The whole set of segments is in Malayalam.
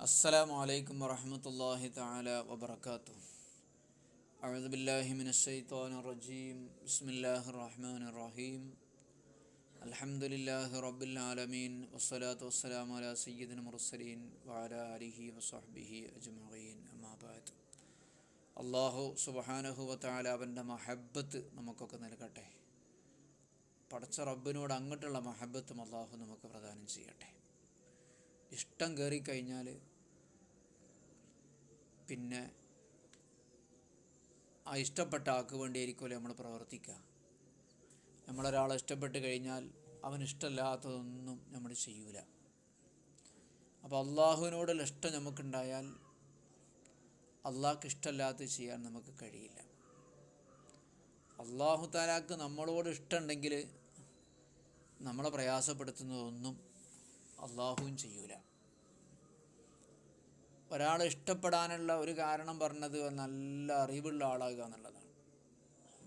السلام عليكم ورحمة الله تعالى وبركاته. أعوذ بالله من الشيطان الرجيم. بسم الله الرحمن الرحيم. الحمد لله رب العالمين والصلاة والسلام على سيدنا المرسلين وعلى آله وصحبه أجمعين. أما بعد. അള്ളാഹു സുബ്ഹാനഹു വ തആല അവൻ്റെ മഹബ്ബത്ത് നമുക്കൊക്കെ നൽകട്ടെ. പടച്ച റബ്ബിനോട് അങ്ങോട്ടുള്ള മഹബ്ബത്തും അള്ളാഹു നമുക്ക് പ്രദാനം ചെയ്യട്ടെ. ഇഷ്ടം കയറിക്കഴിഞ്ഞാൽ പിന്നെ ആ ഇഷ്ടപ്പെട്ട ആൾക്ക് വേണ്ടിയായിരിക്കുമല്ലോ നമ്മൾ പ്രവർത്തിക്കുക. നമ്മളൊരാളെ ഇഷ്ടപ്പെട്ട് കഴിഞ്ഞാൽ അവനിഷ്ടമില്ലാത്തതൊന്നും നമ്മൾ ചെയ്യൂല. അപ്പോൾ അള്ളാഹുവിനോടുള്ള ഇഷ്ടം നമുക്കുണ്ടായാൽ അള്ളാഹ്ക്ക് ഇഷ്ടമില്ലാത്തത് ചെയ്യാൻ നമുക്ക് കഴിയില്ല. അള്ളാഹു തആലാക്ക് നമ്മളോട് ഇഷ്ടമുണ്ടെങ്കിൽ നമ്മളെ പ്രയാസപ്പെടുത്തുന്നതൊന്നും അള്ളാഹുവും ചെയ്യൂല. ഒരാളെ ഇഷ്ടപ്പെടാനുള്ള ഒരു കാരണം പറഞ്ഞത് നല്ല അറിവുള്ള ആളാകുക എന്നുള്ളതാണ്.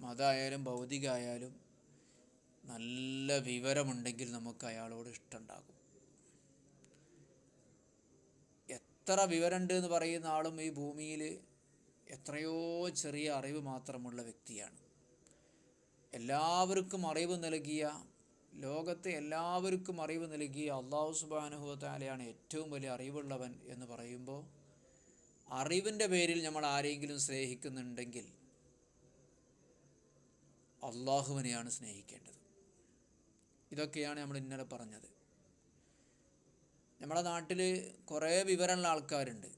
മതമായാലും ഭൗതികമായാലും നല്ല വിവരമുണ്ടെങ്കിൽ നമുക്ക് അയാളോട് ഇഷ്ടമുണ്ടാകും. എത്ര വിവരമുണ്ട് എന്ന് പറയുന്ന ആളും ഈ ഭൂമിയിൽ എത്രയോ ചെറിയ അറിവ് മാത്രമുള്ള വ്യക്തിയാണ്. എല്ലാവർക്കും അറിവ് നൽകിയ, ലോകത്തെ എല്ലാവർക്കും അറിവ് നൽകിയ അല്ലാഹു സുബ്ഹാനഹു വ തആലയാണ് ഏറ്റവും വലിയ അറിവുള്ളവൻ എന്ന് പറയുമ്പോൾ, അറിവിൻ്റെ പേരിൽ നമ്മൾ ആരെങ്കിലും സ്നേഹിക്കുന്നുണ്ടെങ്കിൽ അള്ളാഹുവിനെയാണ് സ്നേഹിക്കേണ്ടത്. ഇതൊക്കെയാണ് നമ്മൾ ഇന്നലെ പറഞ്ഞത്. നമ്മുടെ നാട്ടിൽ കുറേ വിവരമുള്ള ആൾക്കാരുണ്ട്.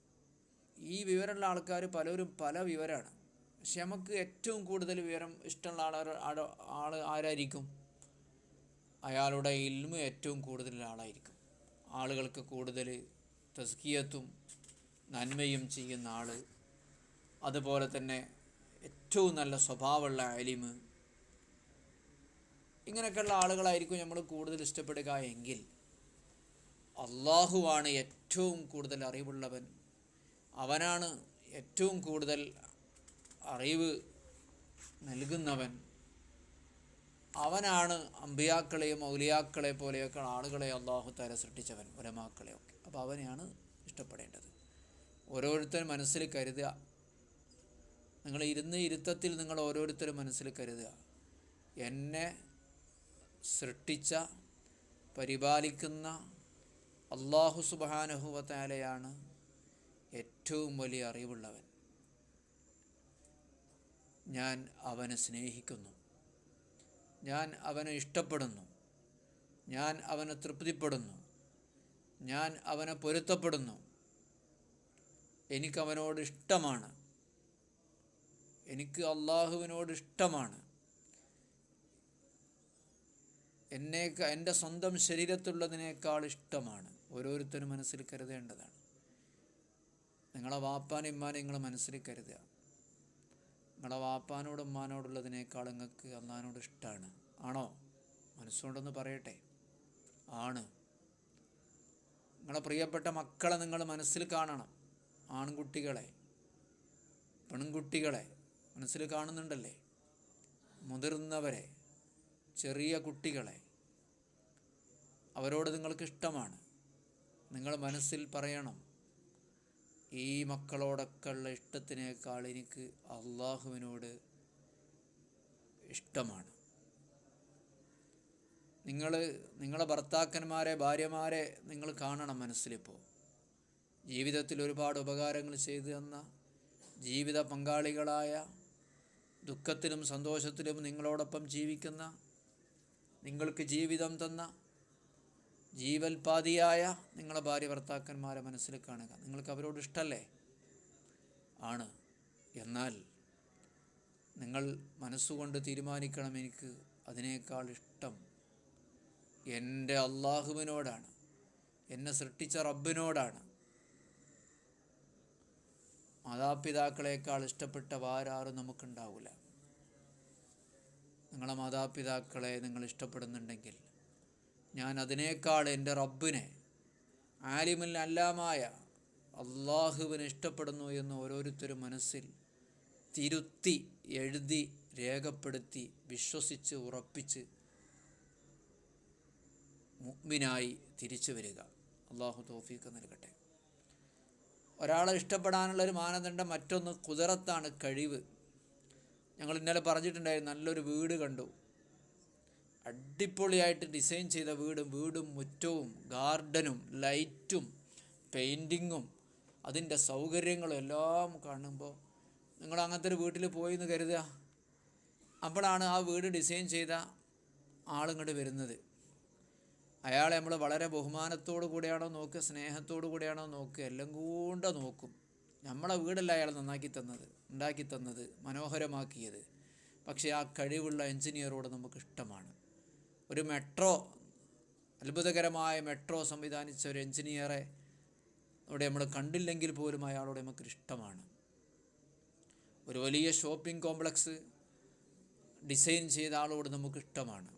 ഈ വിവരമുള്ള ആൾക്കാർ പലരും പല വിവരമാണ്. പക്ഷെ നമുക്ക് ഏറ്റവും കൂടുതൽ വിവരം ഇഷ്ടമുള്ള ആൾ ആരായിരിക്കും? അയാളുടെ ഇൽമ് ഏറ്റവും കൂടുതൽ ആളായിരിക്കും. ആളുകൾക്ക് കൂടുതൽ തസ്കിയത്തും നന്മയും ചെയ്യുന്ന ആൾ, അതുപോലെ തന്നെ ഏറ്റവും നല്ല സ്വഭാവമുള്ള ആലിമ്, ഇങ്ങനെയൊക്കെയുള്ള ആളുകളായിരിക്കും നമ്മൾ കൂടുതൽ ഇഷ്ടപ്പെടുക. എങ്കിൽ അള്ളാഹുവാണ് ഏറ്റവും കൂടുതൽ അറിവുള്ളവൻ. അവനാണ് ഏറ്റവും കൂടുതൽ അറിവ് നൽകുന്നവൻ. അവനാണ് അമ്പിയാക്കളെയും ഔലിയാക്കളെ പോലെയൊക്കെ ആളുകളെ അള്ളാഹു തആല സൃഷ്ടിച്ചവൻ, ഉലമാക്കളെയൊക്കെ. അപ്പോൾ അവനെയാണ് ഇഷ്ടപ്പെടേണ്ടത്. ഓരോരുത്തരും മനസ്സിൽ കരുതുക, നിങ്ങൾ ഇരുത്തത്തിൽ നിങ്ങൾ ഓരോരുത്തരും മനസ്സിൽ കരുതുക, എന്നെ സൃഷ്ടിച്ച പരിപാലിക്കുന്ന അല്ലാഹു സുബ്ഹാനഹു വ തആലയാണ് ഏറ്റവും വലിയ അറിവുള്ളവൻ. ഞാൻ അവനെ സ്നേഹിക്കുന്നു, ഞാൻ അവനെ ഇഷ്ടപ്പെടുന്നു, ഞാൻ അവനെ തൃപ്തിപ്പെടുന്നു, ഞാൻ അവനെ പൊരുത്തപ്പെടുന്നു. എനിക്കവനോട് ഇഷ്ടമാണ്, എനിക്ക് അള്ളാഹുവിനോട് ഇഷ്ടമാണ്. എൻ്റെ സ്വന്തം ശരീരത്തുള്ളതിനേക്കാൾ ഇഷ്ടമാണ്. ഓരോരുത്തരും മനസ്സിൽ കരുതേണ്ടതാണ്. നിങ്ങളെ വാപ്പാനും ഇമ്മാനും നിങ്ങൾ മനസ്സിൽ കരുതുക. നിങ്ങളെ വാപ്പാനോടും ഉമ്മാനോടുള്ളതിനേക്കാൾ നിങ്ങൾക്ക് അള്ളാഹിനോട് ഇഷ്ടമാണ്. ആണോ? മനസ്സുകൊണ്ടൊന്ന് പറയട്ടെ, ആണ്. നിങ്ങളെ പ്രിയപ്പെട്ട മക്കളെ നിങ്ങൾ മനസ്സിൽ കാണണം. ആൺകുട്ടികളെ, പെൺകുട്ടികളെ മനസ്സിൽ കാണുന്നുണ്ടല്ലേ? മുതിർന്നവരെ, ചെറിയ കുട്ടികളെ, അവരോട് നിങ്ങൾക്ക് ഇഷ്ടമാണ്. നിങ്ങൾ മനസ്സിൽ പറയണം, ഈ മക്കളോടൊക്കെ ഉള്ള ഇഷ്ടത്തിനേക്കാൾ എനിക്ക് അള്ളാഹുവിനോട് ഇഷ്ടമാണ്. നിങ്ങളെ ഭർത്താക്കന്മാരെ, ഭാര്യമാരെ നിങ്ങൾ കാണണം മനസ്സിലിപ്പോൾ. ജീവിതത്തിൽ ഒരുപാട് ഉപകാരങ്ങൾ ചെയ്തു തന്ന, ജീവിത പങ്കാളികളായ, ദുഃഖത്തിലും സന്തോഷത്തിലും നിങ്ങളോടൊപ്പം ജീവിക്കുന്ന, നിങ്ങൾക്ക് ജീവിതം തന്ന ജീവൽപാതിയായ നിങ്ങളെ ഭാര്യ ഭർത്താക്കന്മാരെ മനസ്സിൽ കാണുക. നിങ്ങൾക്ക് അവരോട് ഇഷ്ടമല്ലേ? ആണ്. എന്നാൽ നിങ്ങൾ മനസ്സുകൊണ്ട് തീരുമാനിക്കണം, എനിക്ക് അതിനേക്കാൾ ഇഷ്ടം എൻ്റെ അള്ളാഹുവിനോടാണ്, എന്നെ സൃഷ്ടിച്ച റബ്ബിനോടാണ്. മാതാപിതാക്കളെക്കാൾ ഇഷ്ടപ്പെട്ട ആരാരും നമുക്കുണ്ടാവില്ല. നിങ്ങളെ മാതാപിതാക്കളെ നിങ്ങൾ ഇഷ്ടപ്പെടുന്നുണ്ടെങ്കിൽ ഞാൻ അതിനേക്കാൾ എൻ്റെ റബ്ബിനെ, ആലിമുൽ അല്ലാമായ അള്ളാഹുവിനെ ഇഷ്ടപ്പെടുന്നു എന്ന് ഓരോരുത്തരും മനസ്സിൽ തിരുത്തി എഴുതി രേഖപ്പെടുത്തി വിശ്വസിച്ച് ഉറപ്പിച്ച് മുഅ്മിനായി തിരിച്ചു വരിക. അള്ളാഹു തൗഫീഖ് നൽകട്ടെ. ഒരാളെ ഇഷ്ടപ്പെടാനുള്ളൊരു മാനദണ്ഡം മറ്റൊന്ന് ഖുദറത്താണ്, കഴിവ്. ഞങ്ങൾ ഇന്നലെ പറഞ്ഞിട്ടുണ്ടായിരുന്നു, നല്ലൊരു വീട് കണ്ടു, അടിപൊളിയായിട്ട് ഡിസൈൻ ചെയ്ത വീടും മുറ്റവും ഗാർഡനും ലൈറ്റും പെയിൻറ്റിങ്ങും അതിൻ്റെ സൗകര്യങ്ങളും എല്ലാം കാണുമ്പോൾ നിങ്ങൾ അങ്ങനത്തെ ഒരു വീട്ടിൽ പോയി എന്ന് കരുതുക. അപ്പോഴാണ് ആ വീട് ഡിസൈൻ ചെയ്ത ആളിങ്ങോട്ട് വരുന്നത്. അയാളെ നമ്മൾ വളരെ ബഹുമാനത്തോടു കൂടിയാണോ നോക്കുക, സ്നേഹത്തോടു കൂടിയാണോ നോക്കുക, എല്ലാം കൂടെ നോക്കും. നമ്മളെ വീടല്ല അയാൾ നന്നാക്കി തന്നത്, ഉണ്ടാക്കി തന്നത്, മനോഹരമാക്കിയത്. പക്ഷേ ആ കഴിവുള്ള എൻജിനീയറോട് നമുക്ക് ഇഷ്ടമാണ്. ഒരു മെട്രോ, അത്ഭുതകരമായ മെട്രോ സംവിധാനിച്ച ഒരു എൻജിനീയറെ അവിടെ നമ്മൾ കണ്ടില്ലെങ്കിൽ പോലും അയാളോട് നമുക്ക് ഇഷ്ടമാണ്. ഒരു വലിയ ഷോപ്പിംഗ് കോംപ്ലക്സ് ഡിസൈൻ ചെയ്ത ആളോട് നമുക്ക് ഇഷ്ടമാണ്.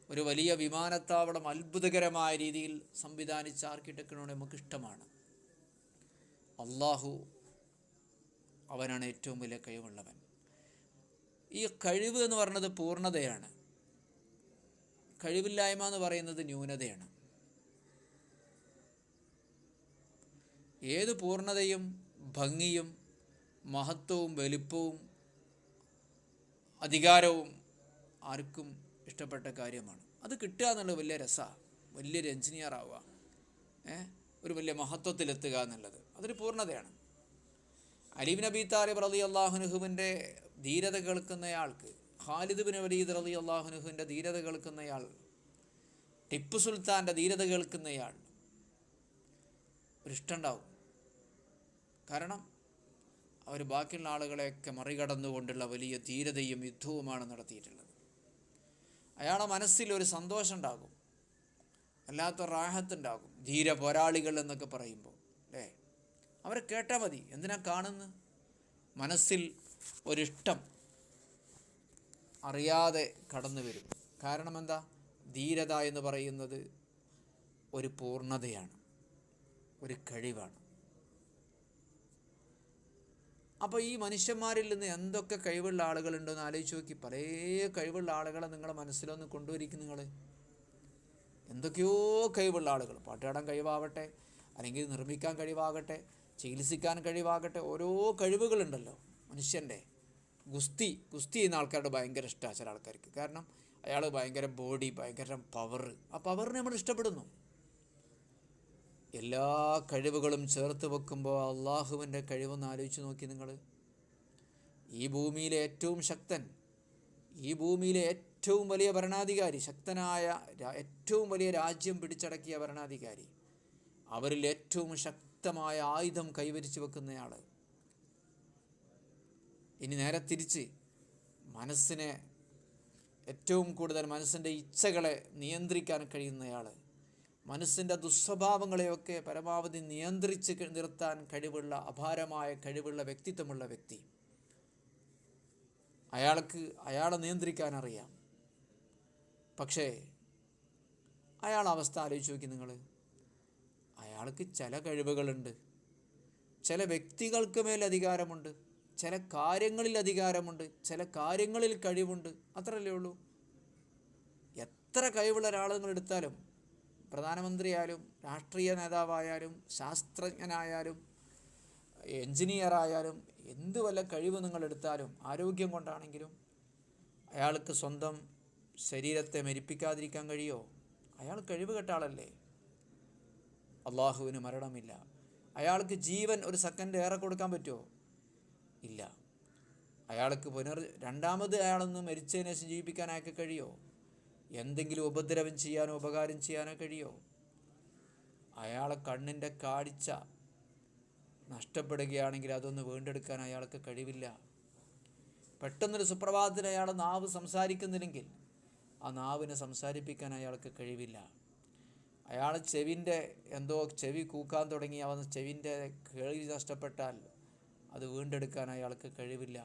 ഒരു വലിയ വിമാനത്താവളം അത്ഭുതകരമായ രീതിയിൽ സംവിധാനിച്ച ആർക്കിടെക്റ്റിനോട് നമുക്ക് ഇഷ്ടമാണ്. അള്ളാഹു അവനാണ് ഏറ്റവും വലിയ കഴിവുള്ളവൻ. ഈ കഴിവ് എന്ന് പറയുന്നത് പൂർണ്ണതയാണ്, കഴിവില്ലായ്മ എന്ന് പറയുന്നത് ന്യൂനതയാണ്. ഏത് പൂർണ്ണതയും ഭംഗിയും മഹത്വവും വലിപ്പവും അധികാരവും ആർക്കും ഇഷ്ടപ്പെട്ട കാര്യമാണ്. അത് കിട്ടുക എന്നുള്ളത് വലിയ രസമാണ്. വലിയൊരു എൻജിനീയർ ആവുക, ഒരു വലിയ മഹത്വത്തിലെത്തുക എന്നുള്ളത് അതൊരു പൂർണ്ണതയാണ്. അലി ഇബ്നു അബീ താലിബ് റളിയല്ലാഹു അൻഹുവിൻ്റെ ധീരത കേൾക്കുന്നയാൾക്ക്, ഖാലിദ് ഇബ്നു വലീദ് റളിയല്ലാഹു അൻഹുവിൻ്റെ ധീരത കേൾക്കുന്നയാൾ, ടിപ്പു സുൽത്താൻ്റെ ധീരത കേൾക്കുന്നയാൾ ഒരിഷ്ടമുണ്ടാവും. കാരണം അവർ ബാക്കിയുള്ള ആളുകളെയൊക്കെ മറികടന്നുകൊണ്ടുള്ള വലിയ ധീരതയും യുദ്ധവുമാണ് നടത്തിയിട്ടുള്ളത്. അയാളുടെ മനസ്സിൽ ഒരു സന്തോഷം ഉണ്ടാകും, അല്ലാത്ത റാഹത്തുണ്ടാകും. ധീര പോരാളികൾ എന്നൊക്കെ പറയുമ്പോൾ അല്ലേ, അവരെ കേട്ടാൽ മതി. എന്തിനാ കാണുന്നത്? മനസ്സിൽ ഒരിഷ്ടം അറിയാതെ കടന്നു വരും. കാരണം എന്താ? ധീരത എന്ന് പറയുന്നത് ഒരു പൂർണ്ണതയാണ്, ഒരു കഴിവാണ്. അപ്പോൾ ഈ മനുഷ്യന്മാരിൽ നിന്ന് എന്തൊക്കെ കഴിവുള്ള ആളുകളുണ്ടെന്ന് ആലോചിച്ച് നോക്കി. പല കഴിവുള്ള ആളുകളെ നിങ്ങളുടെ മനസ്സിലൊന്ന് കൊണ്ടുവരിക്കും. നിങ്ങൾ എന്തൊക്കെയോ കഴിവുള്ള ആളുകൾ, പാട്ടുപാടാൻ കഴിവാകട്ടെ, അല്ലെങ്കിൽ നിർമ്മിക്കാൻ കഴിവാകട്ടെ, ചികിത്സിക്കാൻ കഴിവാകട്ടെ, ഓരോ കഴിവുകളുണ്ടല്ലോ മനുഷ്യൻ്റെ. ഗുസ്തി ചെയ്യുന്ന ആൾക്കാരുടെ ഭയങ്കര ഇഷ്ടമാണ് ചില ആൾക്കാർക്ക്. കാരണം അയാൾ ഭയങ്കര ബോഡി, ഭയങ്കര പവർ, ആ പവറിനെ നമ്മൾ ഇഷ്ടപ്പെടുന്നു. എല്ലാ കഴിവുകളും ചേർത്ത് വെക്കുമ്പോൾ അള്ളാഹുവിൻ്റെ കഴിവൊന്ന് ആലോചിച്ച് നോക്കി നിങ്ങൾ. ഈ ഭൂമിയിലെ ഏറ്റവും ശക്തൻ, ഈ ഭൂമിയിലെ ഏറ്റവും വലിയ ഭരണാധികാരി, ശക്തനായ ഏറ്റവും വലിയ രാജ്യം പിടിച്ചടക്കിയ ഭരണാധികാരി, അവരിൽ ഏറ്റവും ശക്തമായ ആയുധം കൈവരിച്ചു വെക്കുന്നയാൾ. ഇനി നേരെ തിരിച്ച് മനസ്സിനെ ഏറ്റവും കൂടുതൽ മനസ്സിൻ്റെ ഇച്ഛകളെ നിയന്ത്രിക്കാൻ കഴിയുന്നയാൾ, മനസ്സിൻ്റെ ദുസ്വഭാവങ്ങളെയൊക്കെ പരമാവധി നിയന്ത്രിച്ച് നിർത്താൻ കഴിവുള്ള, അപാരമായ കഴിവുള്ള വ്യക്തിത്വമുള്ള വ്യക്തി. അയാളെ നിയന്ത്രിക്കാൻ അറിയാം. പക്ഷേ അയാളുടെ അവസ്ഥ ആലോചിച്ച് നോക്കി നിങ്ങൾ. അയാൾക്ക് ചില കഴിവുകളുണ്ട്, ചില വ്യക്തികൾക്ക് മേൽ അധികാരമുണ്ട്, ചില കാര്യങ്ങളിൽ അധികാരമുണ്ട്, ചില കാര്യങ്ങളിൽ കഴിവുണ്ട്. അത്രയല്ലേ ഉള്ളൂ. എത്ര കഴിവുള്ള ഒരാൾ നിങ്ങൾ എടുത്താലും, പ്രധാനമന്ത്രിയായാലും രാഷ്ട്രീയ നേതാവായാലും ശാസ്ത്രജ്ഞനായാലും എൻജിനീയറായാലും എന്ത് വല്ല കഴിവ് നിങ്ങളെടുത്താലും, ആരോഗ്യം കൊണ്ടാണെങ്കിലും, അയാൾക്ക് സ്വന്തം ശരീരത്തെ മരിപ്പിക്കാതിരിക്കാൻ കഴിയുമോ? അയാൾ കഴിവ് കെട്ട ആളല്ലേ. അള്ളാഹുവിന് മരണമില്ല. അയാൾക്ക് ജീവൻ ഒരു സെക്കൻഡ് ഏറെ കൊടുക്കാൻ പറ്റുമോ? ഇല്ല. അയാൾക്ക് രണ്ടാമത് അയാളൊന്ന് മരിച്ചതിന് ശേഷം ജീവിപ്പിക്കാൻ അയാൾക്ക് കഴിയുമോ? എന്തെങ്കിലും ഉപദ്രവം ചെയ്യാനോ ഉപകാരം ചെയ്യാനോ കഴിയുമോ? അയാളെ കണ്ണിൻ്റെ കാഴ്ച നഷ്ടപ്പെടുകയാണെങ്കിൽ അതൊന്ന് വീണ്ടെടുക്കാൻ അയാൾക്ക് കഴിവില്ല. പെട്ടെന്നൊരു സുപ്രഭാതത്തിൽ അയാൾ നാവ് സംസാരിക്കുന്നില്ലെങ്കിൽ ആ നാവിനെ സംസാരിപ്പിക്കാൻ അയാൾക്ക് കഴിവില്ല. അയാൾ ചെവി കൂക്കാൻ തുടങ്ങി അവൻ ചെവിൻ്റെ കേൾവി നഷ്ടപ്പെട്ടാൽ അത് വീണ്ടെടുക്കാൻ അയാൾക്ക് കഴിവില്ല.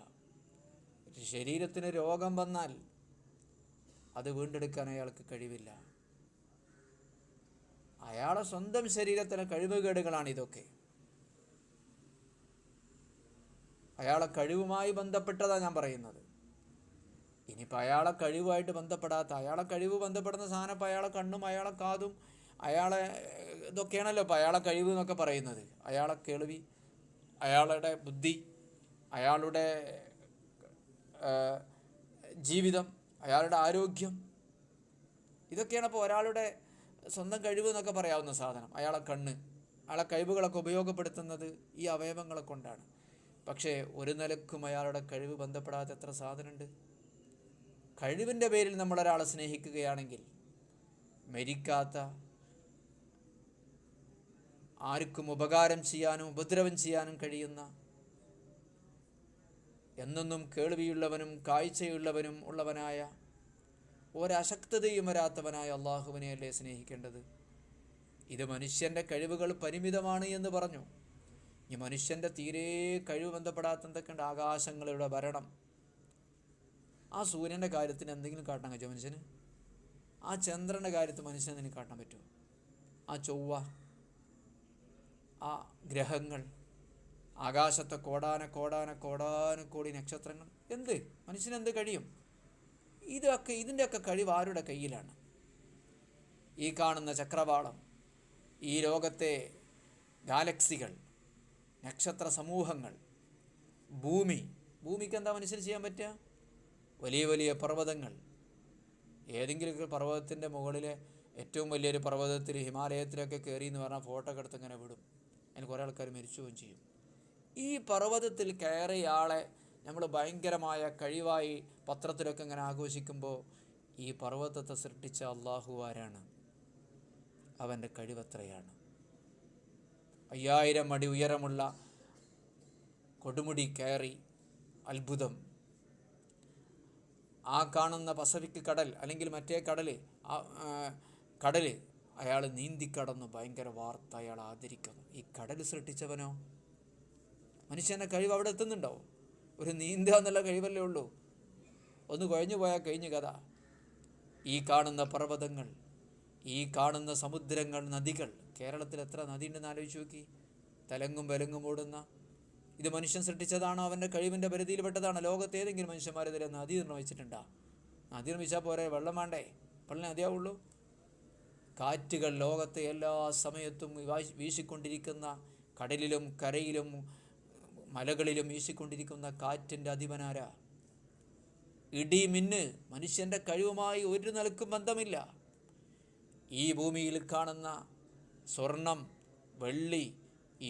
ശരീരത്തിന് രോഗം വന്നാൽ അത് വീണ്ടെടുക്കാൻ അയാൾക്ക് കഴിവില്ല. അയാളെ സ്വന്തം ശരീരത്തിലെ കഴിവുകേടുകളാണ് ഇതൊക്കെ. അയാളെ കഴിവുമായി ബന്ധപ്പെട്ടതാണ് ഞാൻ പറയുന്നത്. ഇനിയിപ്പോൾ അയാളെ കഴിവുമായിട്ട് ബന്ധപ്പെടാത്ത, അയാളെ കഴിവ് ബന്ധപ്പെടുന്ന സാധനം ഇപ്പോൾ അയാളെ കണ്ണും അയാളെ കാതും അയാളെ ഇതൊക്കെയാണല്ലോ ഇപ്പോൾ അയാളെ കഴിവ് എന്നൊക്കെ പറയുന്നത്. അയാളെ കേൾവി, അയാളുടെ ബുദ്ധി, അയാളുടെ ജീവിതം, അയാളുടെ ആരോഗ്യം, ഇതൊക്കെയാണ് അപ്പോൾ ഒരാളുടെ സ്വന്തം കഴിവ് എന്നൊക്കെ പറയാവുന്ന സാധനം. അയാളെ കണ്ണ്, അയാളെ കഴിവുകളൊക്കെ ഉപയോഗപ്പെടുത്തുന്നത് ഈ അവയവങ്ങളെ കൊണ്ടാണ്. പക്ഷേ ഒരു നിലക്കും അയാളുടെ കഴിവ് ബന്ധപ്പെടാത്ത എത്ര സാധനമുണ്ട്. കഴിവിൻ്റെ പേരിൽ നമ്മളൊരാളെ സ്നേഹിക്കുകയാണെങ്കിൽ മരിക്കാത്ത, ആർക്കും ഉപകാരം ചെയ്യാനും ഉപദ്രവം ചെയ്യാനും കഴിയുന്ന, എന്നെന്നും കേൾവിയുള്ളവനും കാഴ്ചയുള്ളവനും ഉള്ളവനായ, ഒരശക്തതയും വരാത്തവനായ അള്ളാഹുവിനെയല്ലേ സ്നേഹിക്കേണ്ടത്. ഇത് മനുഷ്യൻ്റെ കഴിവുകൾ പരിമിതമാണ് എന്ന് പറഞ്ഞു. ഈ മനുഷ്യൻ്റെ തീരെ കഴിവ് ബന്ധപ്പെടാത്ത എന്തൊക്കെയുണ്ട്? ആകാശങ്ങളുടെ ഭരണം. ആ സൂര്യൻ്റെ കാര്യത്തിന് എന്തെങ്കിലും കാട്ടാൻ പറ്റുമോ മനുഷ്യന്? ആ ചന്ദ്രൻ്റെ കാര്യത്തിൽ മനുഷ്യന് എന്തെങ്കിലും കാട്ടാൻ പറ്റുമോ? ആ ചൊവ്വ, ആ ഗ്രഹങ്ങൾ, ആകാശത്തെ കോടാനക്കോടി നക്ഷത്രങ്ങൾ, എന്ത് മനുഷ്യനെന്ത് കഴിയും? ഇതിൻ്റെയൊക്കെ കഴിവ് ആരുടെ കയ്യിലാണ്? ഈ കാണുന്ന ചക്രവാളം, ഈ ലോകത്തെ ഗാലക്സികൾ, നക്ഷത്ര സമൂഹങ്ങൾ, ഭൂമിക്ക് എന്താ മനുഷ്യന് ചെയ്യാൻ പറ്റുക? വലിയ വലിയ പർവ്വതങ്ങൾ. ഏതെങ്കിലും പർവ്വതത്തിൻ്റെ മുകളിലെ ഏറ്റവും വലിയൊരു പർവ്വതത്തിൽ, ഹിമാലയത്തിലൊക്കെ കയറി എന്ന് പറഞ്ഞാൽ ഫോട്ടോ ഒക്കെ എടുത്ത് ഇങ്ങനെ വിടും. അതിന് കുറേ ആൾക്കാർ മരിച്ചു പോവുകയും ചെയ്യും. ഈ പർവ്വതത്തിൽ കയറിയ ആളെ നമ്മൾ ഭയങ്കരമായ കഴിവായി പത്രത്തിലൊക്കെ ഇങ്ങനെ ആഘോഷിക്കുമ്പോൾ ഈ പർവ്വതത്തെ സൃഷ്ടിച്ച അള്ളാഹു ആരാണ്? അവൻ്റെ കഴിവെത്രയാണ്? 5000 അടി ഉയരമുള്ള കൊടുമുടി കയറി, അത്ഭുതം. ആ കാണുന്ന പസഫിക് കടൽ അല്ലെങ്കിൽ മറ്റേ കടൽ അയാൾ നീന്തിക്കടന്നു, ഭയങ്കര വാർത്ത, അയാൾ ആദരിക്കുന്നു. ഈ കടൽ സൃഷ്ടിച്ചവനോ? മനുഷ്യൻ്റെ കഴിവ് അവിടെ എത്തുന്നുണ്ടോ? ഒരു നീന്തുക എന്നുള്ള കഴിവല്ലേ ഉള്ളൂ. ഒന്ന് കുഴഞ്ഞു പോയാൽ കഴിഞ്ഞു കഥ. ഈ കാണുന്ന പർവ്വതങ്ങൾ, ഈ കാണുന്ന സമുദ്രങ്ങൾ, നദികൾ, കേരളത്തിൽ എത്ര നദി ഉണ്ടെന്ന് ആലോചിച്ച് നോക്കി. തലങ്ങും വിലങ്ങും ഓടുന്ന ഇത് മനുഷ്യൻ സൃഷ്ടിച്ചതാണോ? അവൻ്റെ കഴിവിൻ്റെ പരിധിയിൽപ്പെട്ടതാണോ? ലോകത്ത് ഏതെങ്കിലും മനുഷ്യന്മാർ ഇതിലെ നദി നിർമ്മിച്ചിട്ടുണ്ടോ? നദി നിർമ്മിച്ചാൽ പോരെ, വെള്ളം വേണ്ടേ? വെള്ളം നദിയാവുള്ളൂ. കാറ്റുകൾ, ലോകത്തെ എല്ലാ സമയത്തും വീശിക്കൊണ്ടിരിക്കുന്ന, കടലിലും കരയിലും മലകളിലും വീശിക്കൊണ്ടിരിക്കുന്ന കാറ്റിൻ്റെ അധിപനാരാ? ഇടി, മിന്ന് മനുഷ്യൻ്റെ കഴിവുമായി ഒരു നിലക്കും ബന്ധമില്ല. ഈ ഭൂമിയിൽ കാണുന്ന സ്വർണം, വെള്ളി,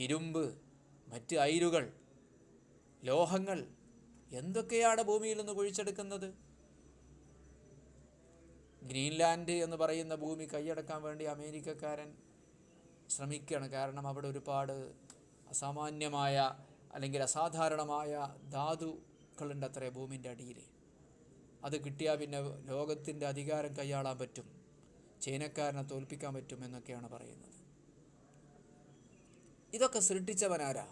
ഇരുമ്പ്, മറ്റ് അയിരുകൾ, ലോഹങ്ങൾ, എന്തൊക്കെയാണ് ഭൂമിയിൽ നിന്ന് കുഴിച്ചെടുക്കുന്നത്? ഗ്രീൻലാൻഡ് എന്ന് പറയുന്ന ഭൂമി കൈയടക്കാൻ വേണ്ടി അമേരിക്കക്കാരൻ ശ്രമിക്കുകയാണ്. കാരണം അവിടെ ഒരുപാട് അസാമാന്യമായ അല്ലെങ്കിൽ അസാധാരണമായ ധാതുക്കളുണ്ട് അത്രേ ഭൂമിൻ്റെ അടിയിൽ. അത് കിട്ടിയാൽ പിന്നെ ലോകത്തിൻ്റെ അധികാരം കൈയാളാൻ പറ്റും, ചൈനക്കാരനെ തോൽപ്പിക്കാൻ പറ്റും എന്നൊക്കെയാണ് പറയുന്നത്. ഇതൊക്കെ സൃഷ്ടിച്ചവനാരാ?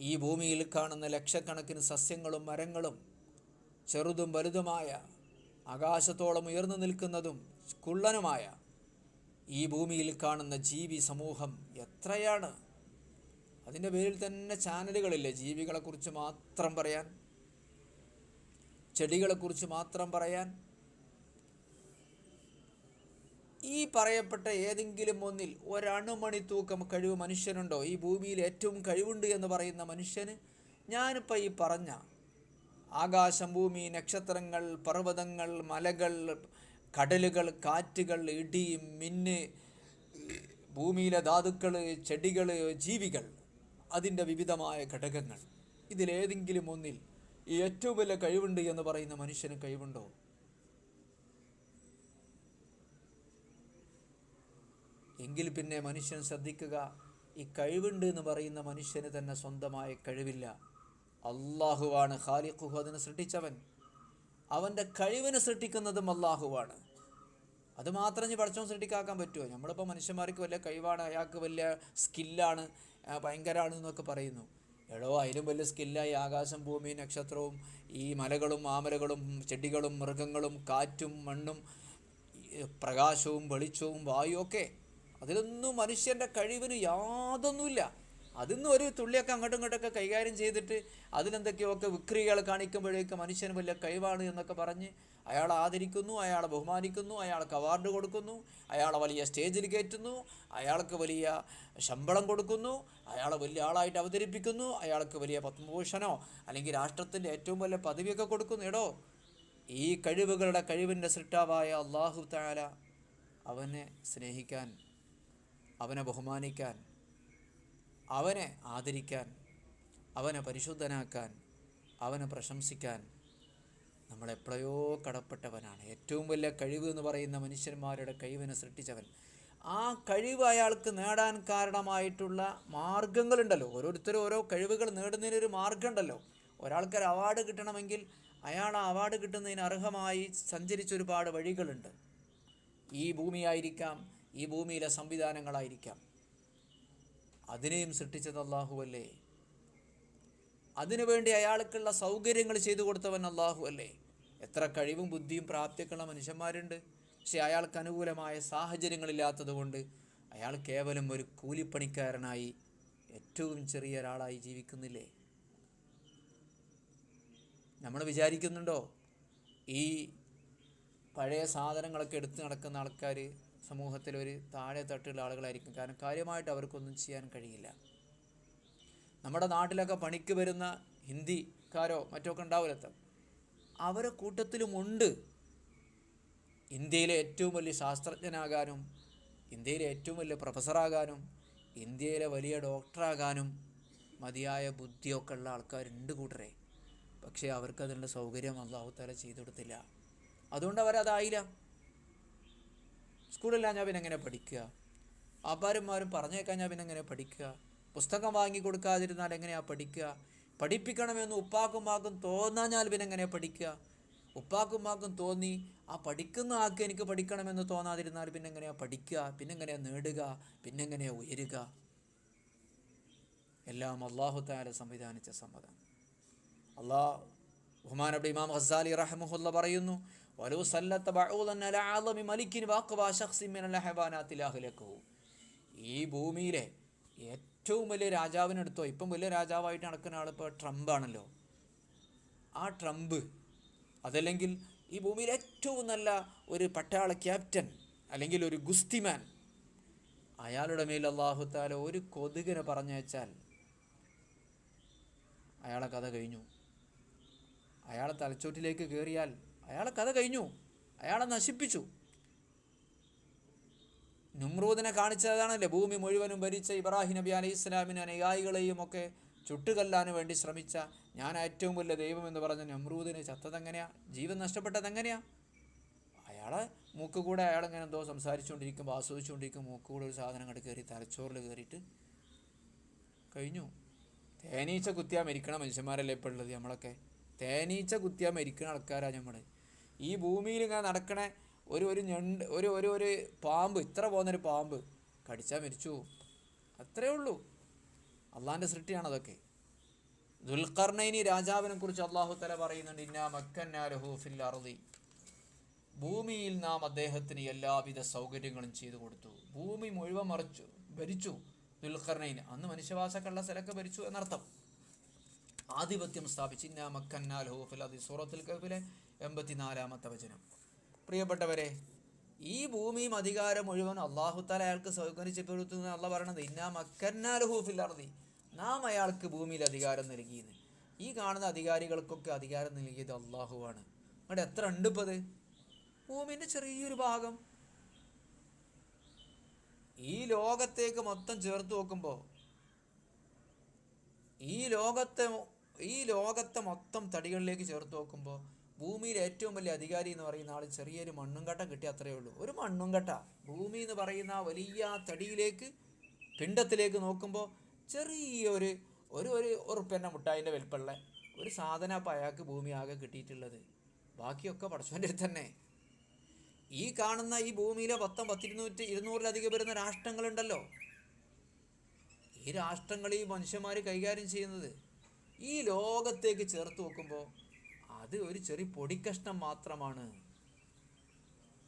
ഈ ഭൂമിയിൽ കാണുന്ന ലക്ഷക്കണക്കിന് സസ്യങ്ങളും മരങ്ങളും, ചെറുതും വലുതുമായ, ആകാശത്തോളം ഉയർന്നു നിൽക്കുന്നതും കുള്ളനുമായ ഈ ഭൂമിയിൽ കാണുന്ന ജീവി സമൂഹം എത്രയാണ്? അതിൻ്റെ പേരിൽ തന്നെ ചാനലുകളില്ലേ ജീവികളെക്കുറിച്ച് മാത്രം പറയാൻ, ചെടികളെക്കുറിച്ച് മാത്രം പറയാൻ. ഈ പറയപ്പെട്ട ഏതെങ്കിലും ഒന്നിൽ ഒരണുമണി തൂക്കം കഴിവ് മനുഷ്യനുണ്ടോ? ഈ ഭൂമിയിൽ ഏറ്റവും കഴിവുണ്ട് എന്ന് പറയുന്ന മനുഷ്യന് ഞാനിപ്പോൾ ഈ പറഞ്ഞ ആകാശം, ഭൂമി, നക്ഷത്രങ്ങൾ, പർവ്വതങ്ങൾ, മലകൾ, കടലുകൾ, കാറ്റുകൾ, ഇടി, മിന്ന്, ഭൂമിയിലെ ധാതുക്കൾ, ചെടികൾ, ജീവികൾ, അതിൻ്റെ വിവിധമായ ഘടകങ്ങൾ, ഇതിലേതെങ്കിലും ഒന്നിൽ ഈ ഏറ്റവും വലിയ കഴിവുണ്ട് എന്ന് പറയുന്ന മനുഷ്യന് കഴിവുണ്ടോ? എങ്കിൽ പിന്നെ മനുഷ്യൻ ശ്രദ്ധിക്കുക, ഈ കഴിവുണ്ട് എന്ന് പറയുന്ന മനുഷ്യന് തന്നെ സ്വന്തമായ കഴിവില്ല. അള്ളാഹുവാണ് ഖാലിഖുഹു, അതിനെ സൃഷ്ടിച്ചവൻ. അവൻ്റെ കഴിവിനെ സൃഷ്ടിക്കുന്നതും അള്ളാഹുവാണ്. അത് മാത്രം ഇനി പഠിച്ചോൻ സൃഷ്ടിക്കാക്കാൻ പറ്റുമോ? നമ്മളിപ്പോൾ മനുഷ്യന്മാർക്ക് വലിയ കഴിവാണ്, അയാൾക്ക് വലിയ സ്കില്ലാണ്, ഭയങ്കരമാണ് എന്നൊക്കെ പറയുന്നു. എടോ, അതിലും വലിയ സ്കില്ലായി ആകാശം, ഭൂമി, നക്ഷത്രവും, ഈ മലകളും മാമലകളും, ചെടികളും, മൃഗങ്ങളും, കാറ്റും മണ്ണും, പ്രകാശവും വെളിച്ചവും വായുവൊക്കെ, അതിലൊന്നും മനുഷ്യൻ്റെ കഴിവിന് യാതൊന്നുമില്ല. അതിന്ന് ഒരു തുള്ളിയൊക്കെ അങ്ങോട്ടും ഇങ്ങോട്ടൊക്കെ കൈകാര്യം ചെയ്തിട്ട് അതിലെന്തൊക്കെയൊക്കെ വിക്രികൾ കാണിക്കുമ്പോഴേക്ക് മനുഷ്യന് വലിയ കഴിവാണ് എന്നൊക്കെ പറഞ്ഞ് അയാളെ ആദരിക്കുന്നു, അയാളെ ബഹുമാനിക്കുന്നു, അയാൾക്ക് അവാർഡ് കൊടുക്കുന്നു, അയാളെ വലിയ സ്റ്റേജിൽ കയറ്റുന്നു, അയാൾക്ക് വലിയ ശമ്പളം കൊടുക്കുന്നു, അയാളെ വലിയ ആളായിട്ട് അവതരിപ്പിക്കുന്നു, അയാൾക്ക് വലിയ പത്മഭൂഷണോ അല്ലെങ്കിൽ രാഷ്ട്രത്തിൻ്റെ ഏറ്റവും വലിയ പദവിയൊക്കെ കൊടുക്കുന്നു. എടോ, ഈ കഴിവിൻ്റെ സൃഷ്ടാവായ അല്ലാഹു തആല അവനെ സ്നേഹിക്കാൻ, അവനെ ബഹുമാനിക്കാൻ, അവനെ ആദരിക്കാൻ, അവനെ പരിശുദ്ധനാക്കാൻ, അവനെ പ്രശംസിക്കാൻ നമ്മളെപ്പോഴോ കടപ്പെട്ടവനാണ്. ഏറ്റവും വലിയ കഴിവ് എന്ന് പറയുന്ന മനുഷ്യന്മാരുടെ കഴിവിനെ സൃഷ്ടിച്ചവൻ. ആ കഴിവ് അയാൾക്ക് നേടാൻ കാരണമായിട്ടുള്ള മാർഗങ്ങളുണ്ടല്ലോ. ഓരോരുത്തരും ഓരോ കഴിവുകൾ നേടുന്നതിനൊരു മാർഗമുണ്ടല്ലോ. ഒരാൾക്കൊരു അവാർഡ് കിട്ടണമെങ്കിൽ അയാൾ ആ അവാർഡ് കിട്ടുന്നതിന് അർഹമായി സഞ്ചരിച്ച ഒരുപാട് വഴികളുണ്ട്. ഈ ഭൂമിയായിരിക്കാം, ഈ ഭൂമിയിലെ സംവിധാനങ്ങളായിരിക്കാം. അതിനെയും സൃഷ്ടിച്ചത് അല്ലാഹുവല്ലേ. അതിനുവേണ്ടി അയാൾക്കുള്ള സൗകര്യങ്ങൾ ചെയ്തു കൊടുത്തവൻ അല്ലാഹുവല്ലേ. എത്ര കഴിവും ബുദ്ധിയും പ്രാപ്തിയൊക്കെയുള്ള മനുഷ്യന്മാരുണ്ട്. പക്ഷെ അയാൾക്ക് അനുകൂലമായ സാഹചര്യങ്ങളില്ലാത്തത് കൊണ്ട് അയാൾ കേവലം ഒരു കൂലിപ്പണിക്കാരനായി, ഏറ്റവും ചെറിയ ഒരാളായി ജീവിക്കുന്നില്ലേ? നമ്മൾ വിചാരിക്കുന്നുണ്ടോ ഈ പഴയ സാധനങ്ങളൊക്കെ എടുത്ത് നടക്കുന്ന ആൾക്കാർ സമൂഹത്തിലൊരു താഴെ തട്ടുള്ള ആളുകളായിരിക്കും. കാരണം കാര്യമായിട്ട് അവർക്കൊന്നും ചെയ്യാൻ കഴിയില്ല. നമ്മുടെ നാട്ടിലൊക്കെ പണിക്ക് വരുന്ന ഹിന്ദിക്കാരോ മറ്റൊക്കെ ഉണ്ടാവില്ല, അവരെ കൂട്ടത്തിലുമുണ്ട് ഇന്ത്യയിലെ ഏറ്റവും വലിയ ശാസ്ത്രജ്ഞനാകാനും, ഇന്ത്യയിലെ ഏറ്റവും വലിയ പ്രൊഫസറാകാനും, ഇന്ത്യയിലെ വലിയ ഡോക്ടറാകാനും മതിയായ ബുദ്ധിയൊക്കെ ഉള്ള ആൾക്കാരുണ്ട് കൂട്ടരെ. പക്ഷേ അവർക്കതിനുള്ള സൗകര്യം അല്ലാഹു തആല ചെയ്തു കൊടുത്തില്ല. അതുകൊണ്ട് അവരതായില്ല. സ്കൂളില്ലാഞ്ഞാൽ പിന്നെ എങ്ങനെ പഠിക്കുക? ആപ്പാരന്മാരും പറഞ്ഞേക്കാഞ്ഞാൽ പിന്നെ എങ്ങനെ പഠിക്കുക? പുസ്തകം വാങ്ങി കൊടുക്കാതിരുന്നാൽ എങ്ങനെയാണ് പഠിക്കുക? പഠിപ്പിക്കണമെന്ന് ഉപ്പാക്കുമാക്കും തോന്നാഞ്ഞാൽ പിന്നെ എങ്ങനെയാണ് പഠിക്കുക? ഉപ്പാക്കുമാക്കും തോന്നി ആ പഠിക്കുന്ന ആൾക്ക് എനിക്ക് പഠിക്കണമെന്ന് തോന്നാതിരുന്നാൽ പിന്നെ എങ്ങനെയാണ് പഠിക്കുക? പിന്നെ എങ്ങനെയാണ് നേടുക? പിന്നെ എങ്ങനെയാണ് ഉയരുക? എല്ലാം അല്ലാഹു തആല സംവിധാനിച്ച സമ്മതം. ബഹുമാനപ്പെട്ട ഇമാം ഗസാലി റഹിമഹുല്ലാഹ് പറയുന്നു, വലൗ സല്ലത ബഊദൻ അലാ അളമി മലികിൻ വഅഖബ ശഖ്സിൻ മിനൽ ഹവാനാത്തി ലഹലകഹു. ഈ ഭൂമിയിലെ ഏറ്റവും വലിയ രാജാവിനെടുത്തോ, ഇപ്പം വലിയ രാജാവായിട്ട് നടക്കുന്ന ആളിപ്പോൾ ട്രംപാണല്ലോ. ആ ട്രംപ്, അതല്ലെങ്കിൽ ഈ ഭൂമിയിൽ ഏറ്റവും നല്ല ഒരു പട്ടാള ക്യാപ്റ്റൻ അല്ലെങ്കിൽ ഒരു ഗുസ്തിമാൻ, അയാളുടെ മേൽ അല്ലാഹു തആല ഒരു കൊതുകിനെ പറഞ്ഞയച്ചാൽ അയാളെ കഥ കഴിഞ്ഞു. അയാളെ തലച്ചോട്ടിലേക്ക് കയറിയാൽ അയാളെ കഥ കഴിഞ്ഞു. അയാളെ നശിപ്പിച്ചു. നമ്രൂദിനെ കാണിച്ചതാണല്ലേ ഭൂമി മുഴുവനും ഭരിച്ച ഇബ്രാഹിം നബി അലൈഹി ഇസ്ലാമിനെ അനുയായികളെയും ഒക്കെ ചുട്ടുകൊല്ലാൻ വേണ്ടി ശ്രമിച്ച ഞാൻ ഏറ്റവും വലിയ ദൈവം എന്ന് പറഞ്ഞ നമ്രൂദിനെ ചത്തതെങ്ങനെയാ? ജീവൻ നഷ്ടപ്പെട്ടതെങ്ങനെയാ? അയാളെ മൂക്കുകൂടെ അയാളിങ്ങനെ എന്തോ സംസാരിച്ചുകൊണ്ടിരിക്കുമ്പോൾ, ആസ്വദിച്ചുകൊണ്ടിരിക്കുമ്പോൾ മൂക്കുകൂടെ ഒരു സാധനം കണ്ട് കയറി തലച്ചോറിൽ കയറിയിട്ട് കഴിഞ്ഞു. തേനീച്ച കുത്തിയാൽ മരിക്കണ മനുഷ്യന്മാരല്ലേ ഇപ്പോൾ ഉള്ളത് നമ്മളൊക്കെ. തേനീച്ച കുത്തിയാൽ മരിക്കുന്ന ആൾക്കാരാണ് നമ്മൾ. ഈ ഭൂമിയിൽ ഇങ്ങനെ നടക്കണ ഒരു ഞണ്ട്, ഒരു പാമ്പ്, ഇത്ര പോകുന്നൊരു പാമ്പ് കടിച്ചാൽ മരിച്ചു. അത്രയേ ഉള്ളൂ. അള്ളാഹിൻ്റെ സൃഷ്ടിയാണ് അതൊക്കെ. ദുൽഖർനൈനി രാജാവിനെ കുറിച്ച് അല്ലാഹു തആല പറയുന്നുണ്ട്, ഇന്നാ മക്കന്നാ ലഹു ഫിൽ അർളി. ഭൂമിയിൽ നാം അദ്ദേഹത്തിന് എല്ലാവിധ സൗകര്യങ്ങളും ചെയ്തു കൊടുത്തു. ഭൂമി മുഴുവൻ ഭരിച്ചു ദുൽഖർനൈൻ. അന്ന് മനുഷ്യവാസക്കുള്ള സ്ഥലമൊക്കെ ഭരിച്ചു എന്നർത്ഥം. ആധിപത്യം സ്ഥാപിച്ചു. ഇന്നാ മക്കന്നാ ലഹു ഫിൽ അർളി, സൂറത്തുൽ കഹ്ഫിലെ 84-ാമത്തെ വചനം. പ്രിയപ്പെട്ടവരെ, ഈ ഭൂമിയും അധികാരം മുഴുവൻ അല്ലാഹു തആല അയാൾക്ക് സൗകര്യച്ചു കൊടുത്തു എന്ന് അല്ലാഹ് പറയണത്. ഇന്നാ മക്കന്നാ ലഹു ഫിൽ അർളി, നാം അയാൾക്ക് ഭൂമിയിൽ അധികാരം നൽകിയെന്ന്. ഈ കാണുന്ന അധികാരികൾക്കൊക്കെ അധികാരം നൽകിയത് അല്ലാഹുവാണ്. അവിടെ എത്ര ഉണ്ട് ഇപ്പോൾ? അത് ഭൂമിൻ്റെ ചെറിയൊരു ഭാഗം. ഈ ലോകത്തേക്ക് മൊത്തം ചേർത്ത് നോക്കുമ്പോൾ, ഈ ലോകത്തെ മൊത്തം തടികളിലേക്ക് ചേർത്ത് നോക്കുമ്പോൾ ഭൂമിയിൽ ഏറ്റവും വലിയ അധികാരി എന്ന് പറയുന്ന ആൾ ചെറിയൊരു മണ്ണുംകട്ട കിട്ടിയ അത്രയേ ഉള്ളൂ. ഒരു മണ്ണുംകട്ട. ഭൂമി എന്ന് പറയുന്ന വലിയ തടിയിലേക്ക്, പിണ്ടത്തിലേക്ക് നോക്കുമ്പോൾ ചെറിയൊരു ഉറുപ്പ്യൻ്റെ മുട്ടായിൻ്റെ വലിപ്പമുള്ള ഒരു സാധനം അപ്പം അയാൾക്ക് ഭൂമി ആകെ കിട്ടിയിട്ടുള്ളത്. ബാക്കിയൊക്കെ പടച്ചവൻ്റെ അടുത്ത് തന്നെ. ഈ കാണുന്ന ഈ ഭൂമിയിലെ 200-200-200-ലധികം വരുന്ന രാഷ്ട്രങ്ങളുണ്ടല്ലോ. ഈ രാഷ്ട്രങ്ങൾ ഈ മനുഷ്യന്മാർ കൈകാര്യം ചെയ്യുന്നത് ഈ ലോകത്തേക്ക് ചേർത്ത് നോക്കുമ്പോൾ അത് ഒരു ചെറിയ പൊടിക്കഷ്ണം മാത്രമാണ്.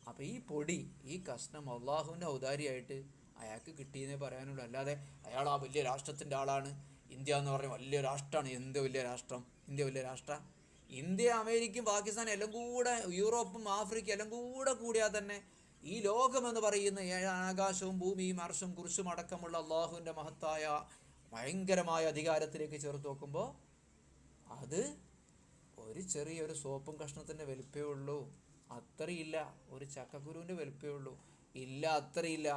അപ്പം ഈ കഷ്ണം അള്ളാഹുവിൻ്റെ ഔദാര്യമായിട്ട് അയാൾക്ക് കിട്ടിയെന്നേ പറയാനുള്ളൂ. അല്ലാതെ അയാൾ ആ വലിയ രാഷ്ട്രത്തിൻ്റെ ആളാണ്, ഇന്ത്യ എന്ന് പറഞ്ഞാൽ വലിയ രാഷ്ട്രമാണ്, എന്ത് വലിയ രാഷ്ട്രം, ഇന്ത്യ വലിയ രാഷ്ട്രം. ഇന്ത്യ, അമേരിക്കയും പാകിസ്ഥാനും എല്ലാം കൂടെ, യൂറോപ്പും ആഫ്രിക്ക എല്ലാം കൂടെ കൂടിയാൽ തന്നെ ഈ ലോകമെന്ന് പറയുന്ന ആകാശവും ഭൂമിയും അർശും കുർശും അടക്കമുള്ള അള്ളാഹുവിൻ്റെ മഹത്തായ ഭയങ്കരമായ അധികാരത്തിലേക്ക് ചേർത്ത് നോക്കുമ്പോൾ അത് ഒരു ചെറിയൊരു സോപ്പും കഷ്ണത്തിൻ്റെ വലിപ്പേ ഉള്ളൂ. അത്രയില്ല. ഒരു ചക്കക്കുരുവിൻ്റെ വലിപ്പേ ഉള്ളൂ. ഇല്ല, അത്രയില്ല.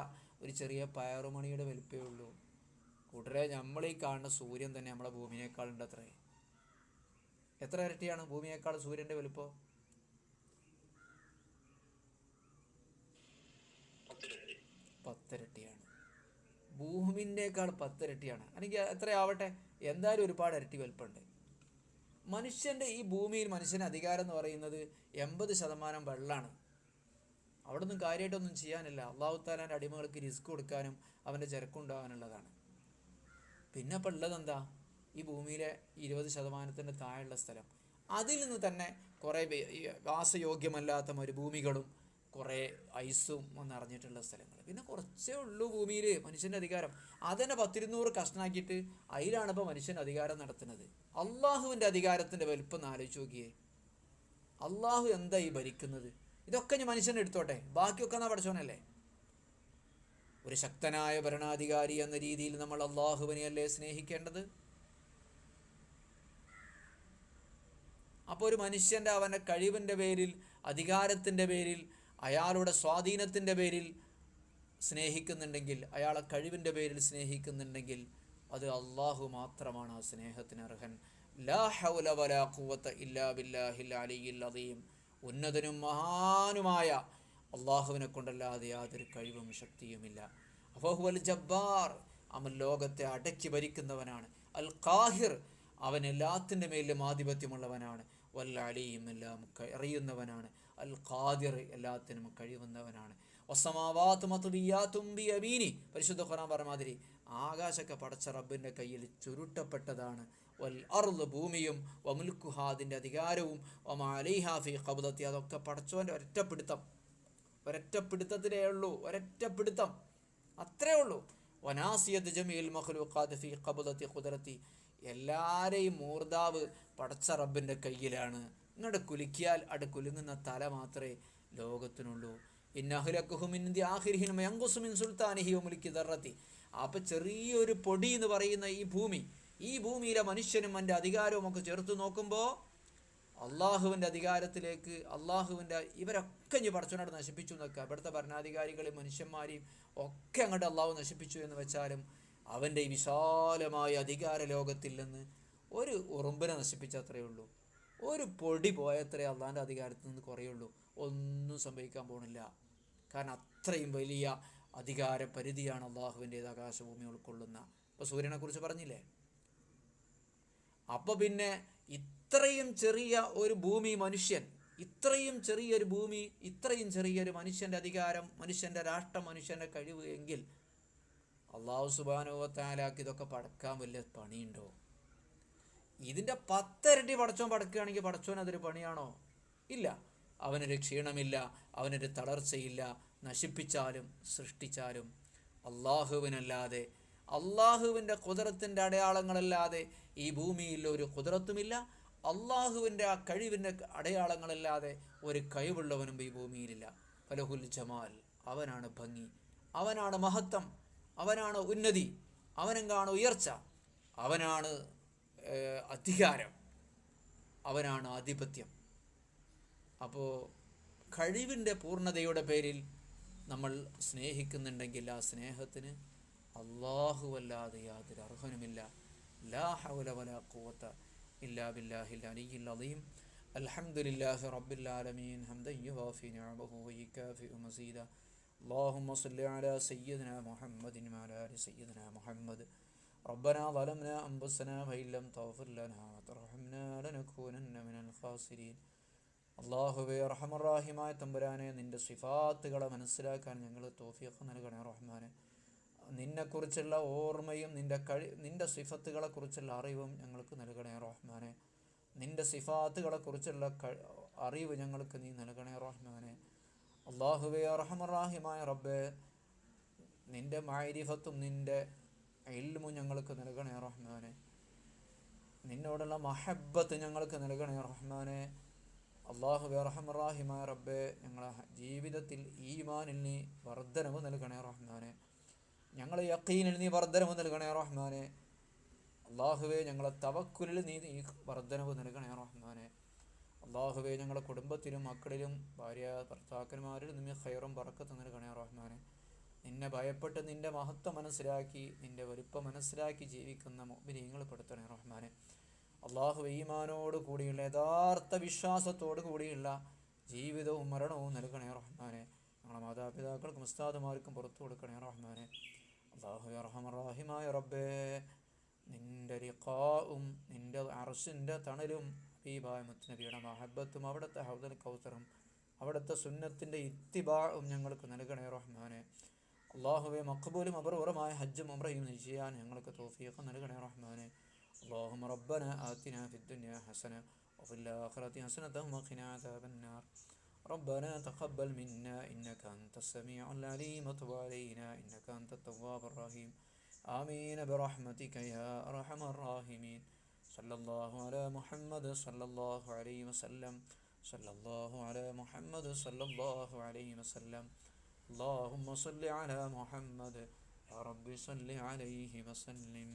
ഒരു ചെറിയ പയറുമണിയുടെ വലിപ്പേ ഉള്ളൂ. കൂട്ടരെ, നമ്മളീ കാണുന്ന സൂര്യൻ തന്നെ നമ്മളെ ഭൂമിയേക്കാളുണ്ട്. അത്രേ. എത്ര ഇരട്ടിയാണ് ഭൂമിയേക്കാൾ സൂര്യൻ്റെ വലിപ്പം? 10 ഇരട്ടിയാണ്. ഭൂമിൻ്റെക്കാൾ 10 ഇരട്ടിയാണ്. അല്ലെങ്കിൽ എത്രയാവട്ടെ, എന്തായാലും ഒരുപാട് ഇരട്ടി വലിപ്പമുണ്ട്. മനുഷ്യൻ്റെ ഈ ഭൂമിയിൽ മനുഷ്യന് അധികാരം എന്ന് പറയുന്നത് 80% വെള്ളമാണ്. അവിടെ ഒന്നും കാര്യമായിട്ടൊന്നും ചെയ്യാനില്ല. അള്ളാഹു താലാൻ്റെ അടിമകൾക്ക് റിസ്ക് കൊടുക്കാനും അവൻ്റെ ചരക്കുണ്ടാകാനുള്ളതാണ്. പിന്നെ ഇപ്പം ഉള്ളതെന്താ? ഈ ഭൂമിയിലെ 20% താഴെയുള്ള സ്ഥലം. അതിൽ നിന്ന് തന്നെ കുറേ വാസയോഗ്യമല്ലാത്ത മരുഭൂമികളും കുറേ ഐസും നിറഞ്ഞിട്ടുള്ള സ്ഥലങ്ങൾ. പിന്നെ കുറച്ചേ ഉള്ളൂ ഭൂമിയിൽ മനുഷ്യൻ്റെ അധികാരം. അതന്നെ 10-200 കഷ്ണാക്കിയിട്ട് അതിലാണ് ഇപ്പോൾ മനുഷ്യൻ അധികാരം നടത്തുന്നത്. അള്ളാഹുവിൻ്റെ അധികാരത്തിൻ്റെ വലുപ്പം ഒന്ന് ആലോചിച്ച് നോക്കിയേ. അള്ളാഹു എന്താ ഈ ഭരിക്കുന്നത്? ഇതൊക്കെ ഇനി മനുഷ്യൻ എടുത്തോട്ടെ, ബാക്കിയൊക്കെ എന്നാ പഠിച്ചോനല്ലേ. ഒരു ശക്തനായ ഭരണാധികാരി എന്ന രീതിയിൽ നമ്മൾ അള്ളാഹുവിനെയല്ലേ സ്നേഹിക്കേണ്ടത്? അപ്പോൾ ഒരു മനുഷ്യൻ്റെ അവൻ്റെ കഴിവിൻ്റെ പേരിൽ, അധികാരത്തിൻ്റെ പേരിൽ, അയാളുടെ സ്വാധീനത്തിൻ്റെ പേരിൽ സ്നേഹിക്കുന്നുണ്ടെങ്കിൽ, അയാളെ കഴിവിൻ്റെ പേരിൽ സ്നേഹിക്കുന്നുണ്ടെങ്കിൽ അത് അള്ളാഹു മാത്രമാണ് ആ സ്നേഹത്തിന് അർഹൻ. ലാ ഹൗല വലാ ഖുവത ഇല്ലാ ബില്ലാഹിൽ അലിയിൽ അദീം. ഉന്നതനും മഹാനുമായ അള്ളാഹുവിനെ കൊണ്ടല്ലാതെ യാതൊരു കഴിവും ശക്തിയുമില്ല. വഹുവൽ ജബ്ബാർ, അവൻ ലോകത്തെ അടക്കി ഭരിക്കുന്നവനാണ്. അൽ ഖാഹിർ, അവൻ എല്ലാത്തിൻ്റെ മേലും ആധിപത്യമുള്ളവനാണ്. വൽ അലീം, എല്ലാം അറിയുന്നവനാണ്. അൽ ഖാദിർ, എല്ലാത്തിനും കഴിവുന്നവനാണ്. വസ്സമാവാതു മത്വിയാതും ബിയമീനി, പരിശുദ്ധ ഖുർആൻ പറഞ്ഞ മാതിരി ആകാശമൊക്കെ പടച്ച റബ്ബിൻ്റെ കയ്യിൽ ചുരുട്ടപ്പെട്ടതാണ്. വൽ അർള്, ഭൂമിയും, വമുൽക്കുഹാ, അതിൻ്റെ അധികാരവും, വമാ അലൈഹാ ഫീ ഖബ്ദത്തി, അതൊക്കെ പടച്ചോൻ്റെ ഒരൊറ്റപ്പിടുത്തത്തിലേ ഉള്ളൂ. ഒരൊറ്റപ്പിടുത്തം, അത്രേ ഉള്ളൂ. വനാസിയത്ത് ജമീൽ മഖ്ലൂഖാത്ത് ഫീ ഖബ്ദത്തി ഖുദ്റത്തി, എല്ലാവരെയും മൂർദാവ് പടച്ച റബ്ബിൻ്റെ കയ്യിലാണ്. ഇങ്ങോട്ട് കുലുക്കിയാൽ അവിടെ കുലുങ്ങുന്ന തല മാത്രമേ ലോകത്തിനുള്ളൂ. അപ്പം ചെറിയൊരു പൊടി എന്ന് പറയുന്ന ഈ ഭൂമിയിലെ മനുഷ്യനും എൻ്റെ അധികാരവും ഒക്കെ ചേർത്ത് നോക്കുമ്പോൾ അള്ളാഹുവിൻ്റെ അധികാരത്തിലേക്ക്, അള്ളാഹുവിൻ്റെ ഇവരൊക്കെ ഇനി പടച്ചോനായിട്ട് നശിപ്പിച്ചു എന്നൊക്കെ, ഇവിടുത്തെ ഭരണാധികാരികളെയും മനുഷ്യന്മാരെയും ഒക്കെ അങ്ങോട്ട് അള്ളാഹു നശിപ്പിച്ചു എന്ന് വെച്ചാലും അവൻ്റെ ഈ വിശാലമായ അധികാര ലോകത്തിൽ നിന്ന് ഒരു ഉറുമ്പിനെ നശിപ്പിച്ചത്രയേ ഉള്ളൂ. ഒരു പൊടി പോയത്രേ അള്ളാഹിൻ്റെ അധികാരത്തിൽ നിന്ന് കുറയുള്ളൂ. ഒന്നും സംഭവിക്കാൻ പോണില്ല. കാരണം അത്രയും വലിയ അധികാര പരിധിയാണ് അള്ളാഹുവിൻ്റേത് ആകാശഭൂമി ഉൾക്കൊള്ളുന്ന. ഇപ്പോൾ സൂര്യനെക്കുറിച്ച് പറഞ്ഞില്ലേ. അപ്പോൾ പിന്നെ ഇത്രയും ചെറിയ ഒരു ഭൂമി മനുഷ്യൻ, ഇത്രയും ചെറിയൊരു ഭൂമി, ഇത്രയും ചെറിയൊരു മനുഷ്യൻ്റെ അധികാരം, മനുഷ്യൻ്റെ രാഷ്ട്രം, മനുഷ്യൻ്റെ കഴിവ് എങ്കിൽ അള്ളാഹു സുബ്ഹാനഹു വ തആലക്ക് ഇതൊക്കെ പടക്കാൻ വലിയ പണിയുണ്ടോ? ഇതിൻ്റെ 10 ഇരട്ടി പടച്ചോൻ പടക്കുകയാണെങ്കിൽ പടച്ചോൻ അതൊരു പണിയാണോ? ഇല്ല. അവനൊരു ക്ഷീണമില്ല, അവനൊരു തളർച്ചയില്ല. നശിപ്പിച്ചാലും സൃഷ്ടിച്ചാലും അള്ളാഹുവിനല്ലാതെ, അള്ളാഹുവിൻ്റെ ഖുദ്റത്തിൻ്റെ അടയാളങ്ങളല്ലാതെ ഈ ഭൂമിയിൽ ഒരു ഖുദ്റത്തുമില്ല. അള്ളാഹുവിൻ്റെ ആ കഴിവിൻ്റെ അടയാളങ്ങളല്ലാതെ ഒരു കഴിവുള്ളവനും ഈ ഭൂമിയിലില്ല. ഫലഹുൽ ജമാൽ, അവനാണ് ഭംഗി, അവനാണ് മഹത്വം, അവനാണ് ഉന്നതി, അവനെങ്കാണ് ഉയർച്ച, അവനാണ് അധികാരം, അവനാണ് ആധിപത്യം. അപ്പോൾ കഴിവിൻ്റെ പൂർണ്ണതയുടെ പേരിൽ നമ്മൾ സ്നേഹിക്കുന്നുണ്ടെങ്കിൽ ആ സ്നേഹത്തിന് അല്ലാഹുവല്ലാതെ യാതൊരു അർഹനുമില്ല. ലാ ഹൗല വലാ ഖുവത ഇല്ലാ ബില്ലാഹിൽ അലിയിൽ അദീം. അൽഹംദുലില്ലാഹി റബ്ബിൽ ആലമീൻ ഹംദൻ യുവാഫി നിഅമഹു വയുകാഫിഉ മസീദ. اللهم صل على سيدنا محمد وعلى آل سيدنا محمد. ربنا ظلمنا أنفسنا وإن لم تغفر لنا وترحمنا لنكونن من الخاسرين. അള്ളാഹുവേ റഹ്മാനായ തമ്പുരാനെ, നിൻ്റെ സിഫാത്തുകളെ മനസ്സിലാക്കാൻ ഞങ്ങൾ തൗഫീഖ് നൽകണേ റഹ്മാനെ. നിന്നെക്കുറിച്ചുള്ള ഓർമ്മയും നിൻ്റെ സിഫത്തുകളെക്കുറിച്ചുള്ള അറിവും ഞങ്ങൾക്ക് നൽകണേ റഹ്മാനെ. നിൻ്റെ സിഫാത്തുകളെക്കുറിച്ചുള്ള അറിവ് ഞങ്ങൾക്ക് നീ നൽകണേ റഹ്മാനെ. അള്ളാഹുവേ റഹ്മാനായ റബ്ബേ, നിൻ്റെ മഅരിഫത്തും നിൻ്റെ ഇൽമും ഞങ്ങൾക്ക് നൽകണേ റഹ്മാനെ. നിന്നോടുള്ള മഹബ്ബത്ത് ഞങ്ങൾക്ക് നൽകണേ റഹ്മാനെ. അല്ലാഹുവേ അർഹമർ റഹീമായ റബ്ബേ, ഞങ്ങളെ ജീവിതത്തിൽ ഈമാനിൽ നീ വർദ്ധനവ് നൽകണേ റഹ്മാനെ. ഞങ്ങളെ യഖീനിൽ നീ വർദ്ധനവ് നൽകണേ റഹ്മാനെ. അല്ലാഹുവേ ഞങ്ങളെ തവക്കുലിൽ നീ വർദ്ധനവ് നൽകണേ റഹ്മാനെ. അല്ലാഹുവേ ഞങ്ങളുടെ കുടുംബത്തിലും മക്കളിലും ഭാര്യ ഭർത്താക്കന്മാരിലും നീ ഖൈറും ബറക്കത്തും നൽകണേ റഹ്മാനെ. നിന്നെ ഭയപ്പെട്ട് നിൻ്റെ മഹത്വം മനസ്സിലാക്കി നിൻ്റെ വലുപ്പം മനസ്സിലാക്കി ജീവിക്കുന്ന മുഅ്മിനീങ്ങൾ പെടുത്തണേ റഹ്മാനെ. അല്ലാഹുവേ ഈമാനോട് കൂടിയുള്ള യഥാർത്ഥ വിശ്വാസത്തോടു കൂടിയുള്ള ജീവിതവും മരണവും നൽകണേ റഹ്മാനെ. ഞങ്ങളുടെ മാതാപിതാക്കൾക്കും ഉസ്താദുമാർക്കും പുറത്തു കൊടുക്കണേ റഹ്മാനെ. അല്ലാഹുവേ അർഹമർ റഹീമായ റബ്ബേ, നിൻ്റെ ലിഖാഉം നിൻ്റെ അർശിൻ്റെ തണലും ഹബീബായ മുത്തുനബിയുടെ മഹബ്ബത്തും അവിടുത്തെ ഹൗദുൽ കൗസറും അവിടുത്തെ സുന്നത്തിൻ്റെ ഇത്തിബാഉം ഞങ്ങൾക്ക് നൽകണേ റഹ്മാനെ. അല്ലാഹുവേ മഖ്ബൂലും അബ്റൂറുമായ ഹജ്ജും ഉംറയും ചെയ്യാൻ ഞങ്ങൾക്ക് തൗഫീഖ് നൽകണേ റഹ്മാനെ. اللهم ربنا آتنا في الدنيا حسنة وفي الآخرة حسنة وقنا عذاب النار. ربنا تقبل منا إنك أنت السميع العليم وتب علينا إنك أنت التواب الرحيم. آمين برحمتك يا أرحم الراحمين. صلى الله على محمد صلى الله عليه وسلم. صلى الله على محمد صلى الله عليه وسلم. اللهم صل على محمد يا رب صل عليه وسلم.